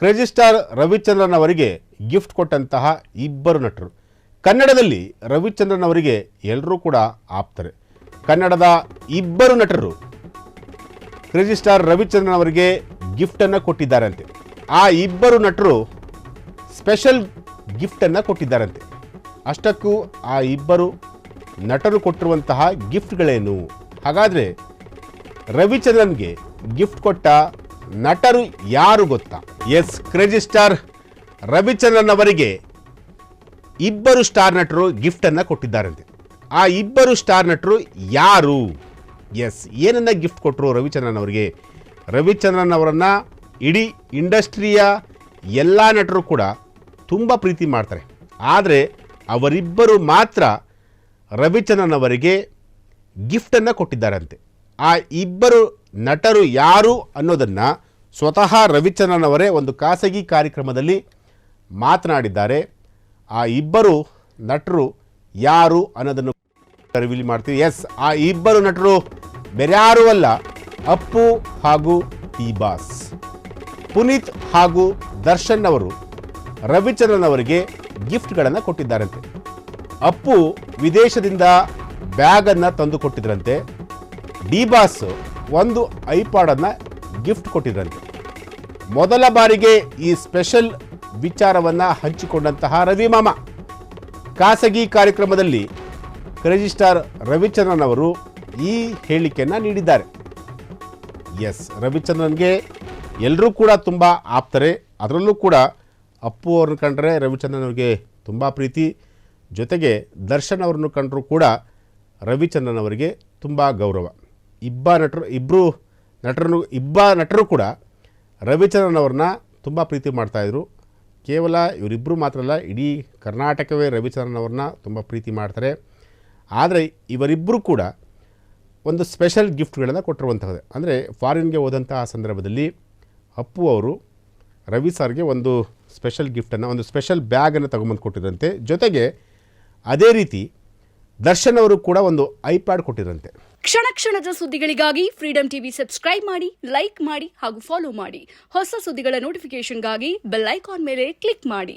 Crazy star Ravichandran ಅವರಿಗೆ gift ಕೊಟ್ಟಂತಹ ಇಬ್ಬರು ನಟರು. ಕನ್ನಡದಲ್ಲಿ ರವಿಚಂದ್ರನ್ ಅವರಿಗೆ ಎಲ್ಲರೂ ಕೂಡ ಆಪ್ತರೆ. ಕನ್ನಡದ ಇಬ್ಬರು ನಟರು ಕ್ರೇಜಿ ಸ್ಟಾರ್ ರವಿಚಂದ್ರನ್ ಅವರಿಗೆ ಗಿಫ್ಟನ್ನು ಕೊಟ್ಟಿದ್ದಾರಂತೆ. ಆ ಇಬ್ಬರು ನಟರು ಸ್ಪೆಷಲ್ ಗಿಫ್ಟನ್ನು ಕೊಟ್ಟಿದ್ದಾರಂತೆ. ಅಷ್ಟಕ್ಕೂ ಆ ಇಬ್ಬರು ನಟರು ಕೊಟ್ಟಿರುವಂತಹ ಗಿಫ್ಟ್ಗಳೇನು? ಹಾಗಾದರೆ ರವಿಚಂದ್ರನ್ಗೆ ಗಿಫ್ಟ್ ಕೊಟ್ಟ ನಟರು ಯಾರು ಗೊತ್ತಾ? ಎಸ್, ಕ್ರೇಜಿ ಸ್ಟಾರ್ ರವಿಚಂದ್ರನ್ ಅವರಿಗೆ ಇಬ್ಬರು ಸ್ಟಾರ್ ನಟರು ಗಿಫ್ಟನ್ನು ಕೊಟ್ಟಿದ್ದಾರಂತೆ. ಆ ಇಬ್ಬರು ಸ್ಟಾರ್ ನಟರು ಯಾರು? ಎಸ್, ಏನನ್ನ ಗಿಫ್ಟ್ ಕೊಟ್ಟರು ರವಿಚಂದ್ರನ್ ಅವರಿಗೆ? ರವಿಚಂದ್ರನ್ ಅವರನ್ನು ಇಡೀ ಇಂಡಸ್ಟ್ರಿಯ ಎಲ್ಲ ನಟರು ಕೂಡ ತುಂಬ ಪ್ರೀತಿ ಮಾಡ್ತಾರೆ. ಆದರೆ ಅವರಿಬ್ಬರು ಮಾತ್ರ ರವಿಚಂದ್ರನ್ ಅವರಿಗೆ ಗಿಫ್ಟನ್ನು ಕೊಟ್ಟಿದ್ದಾರಂತೆ. ಆ ಇಬ್ಬರು ನಟರು ಯಾರು ಅನ್ನೋದನ್ನು ಸ್ವತಃ ರವಿಚಂದ್ರನ್ ಅವರೇ ಒಂದು ಖಾಸಗಿ ಕಾರ್ಯಕ್ರಮದಲ್ಲಿ ಮಾತನಾಡಿದ್ದಾರೆ. ಆ ಇಬ್ಬರು ನಟರು ಯಾರು ಅನ್ನೋದನ್ನು ರಿವೀಲ್ ಮಾಡ್ತೀವಿ. ಎಸ್, ಆ ಇಬ್ಬರು ನಟರು ಬೇರ್ಯಾರೂ ಅಲ್ಲ, ಅಪ್ಪು ಹಾಗೂ ಟಿ ಬಾಸ್. ಪುನೀತ್ ಹಾಗೂ ದರ್ಶನ್ ಅವರು ರವಿಚಂದ್ರನ್ ಅವರಿಗೆ ಗಿಫ್ಟ್ಗಳನ್ನು ಕೊಟ್ಟಿದ್ದಾರಂತೆ. ಅಪ್ಪು ವಿದೇಶದಿಂದ ಬ್ಯಾಗನ್ನು ತಂದು ಕೊಟ್ಟಿದ್ರಂತೆ. ಡಿ ಬಾಸ್ ಒಂದು ಐಪಾಡನ್ನು ಗಿಫ್ಟ್ ಕೊಟ್ಟಿದ್ರಂತೆ. ಮೊದಲ ಬಾರಿಗೆ ಈ ಸ್ಪೆಷಲ್ ವಿಚಾರವನ್ನು ಹಂಚಿಕೊಂಡಂತಹ ರವಿ ಮಾಮ ಖಾಸಗಿ ಕಾರ್ಯಕ್ರಮದಲ್ಲಿ ಕ್ರೇಜಿ ಸ್ಟಾರ್ ರವಿಚಂದ್ರನ್ ಅವರು ಈ ಹೇಳಿಕೆಯನ್ನು ನೀಡಿದ್ದಾರೆ. ಎಸ್, ರವಿಚಂದ್ರನ್ಗೆ ಎಲ್ಲರೂ ಕೂಡ ತುಂಬ ಆಪ್ತರೆ. ಅದರಲ್ಲೂ ಕೂಡ ಅಪ್ಪು ಅವ್ರನ್ನ ಕಂಡ್ರೆ ರವಿಚಂದ್ರನ್ ಅವರಿಗೆ ತುಂಬ ಪ್ರೀತಿ. ಜೊತೆಗೆ ದರ್ಶನ್ ಅವ್ರನ್ನು ಕಂಡರೂ ಕೂಡ ರವಿಚಂದ್ರನ್ ಅವರಿಗೆ ತುಂಬ ಗೌರವ. ಇಬ್ಬರು ನಟರು ಕೂಡ ರವಿಚಂದ್ರನ್ ಅವ್ರನ್ನ ತುಂಬ ಪ್ರೀತಿ ಮಾಡ್ತಾಯಿದ್ರು. ಕೇವಲ ಇವರಿಬ್ಬರು ಮಾತ್ರ ಅಲ್ಲ, ಇಡೀ ಕರ್ನಾಟಕವೇ ರವಿಚಂದ್ರನ್ ಅವ್ರನ್ನ ತುಂಬ ಪ್ರೀತಿ ಮಾಡ್ತಾರೆ. ಆದರೆ ಇವರಿಬ್ಬರು ಕೂಡ ಒಂದು ಸ್ಪೆಷಲ್ ಗಿಫ್ಟ್ಗಳನ್ನು ಕೊಟ್ಟಿರುವಂಥದ್ದು. ಅಂದರೆ ಫಾರಿನ್ಗೆ ಹೋದಂತಹ ಸಂದರ್ಭದಲ್ಲಿ ಅಪ್ಪು ಅವರು ರವಿ ಸರ್ಗೆ ಒಂದು ಸ್ಪೆಷಲ್ ಗಿಫ್ಟನ್ನು, ಒಂದು ಸ್ಪೆಷಲ್ ಬ್ಯಾಗನ್ನು ತಗೊಂಬಂದು ಕೊಟ್ಟಿದ್ರಂತೆ. ಜೊತೆಗೆ ಅದೇ ರೀತಿ ದರ್ಶನ್ ಅವರು ಕೂಡ ಒಂದು ಐಪ್ಯಾಡ್ ಕೊಟ್ಟಿದ್ರಂತೆ. ಕ್ಷಣ ಕ್ಷಣದ ಸುದ್ದಿಗಳಿಗಾಗಿ ಫ್ರೀಡಂ ಟಿವಿ ಸಬ್ಸ್ಕ್ರೈಬ್ ಮಾಡಿ, ಲೈಕ್ ಮಾಡಿ ಹಾಗೂ ಫಾಲೋ ಮಾಡಿ. ಹೊಸ ಸುದ್ದಿಗಳ ನೋಟಿಫಿಕೇಶನ್ಗಾಗಿ ಬೆಲ್ ಐಕಾನ್ ಮೇಲೆ ಕ್ಲಿಕ್ ಮಾಡಿ.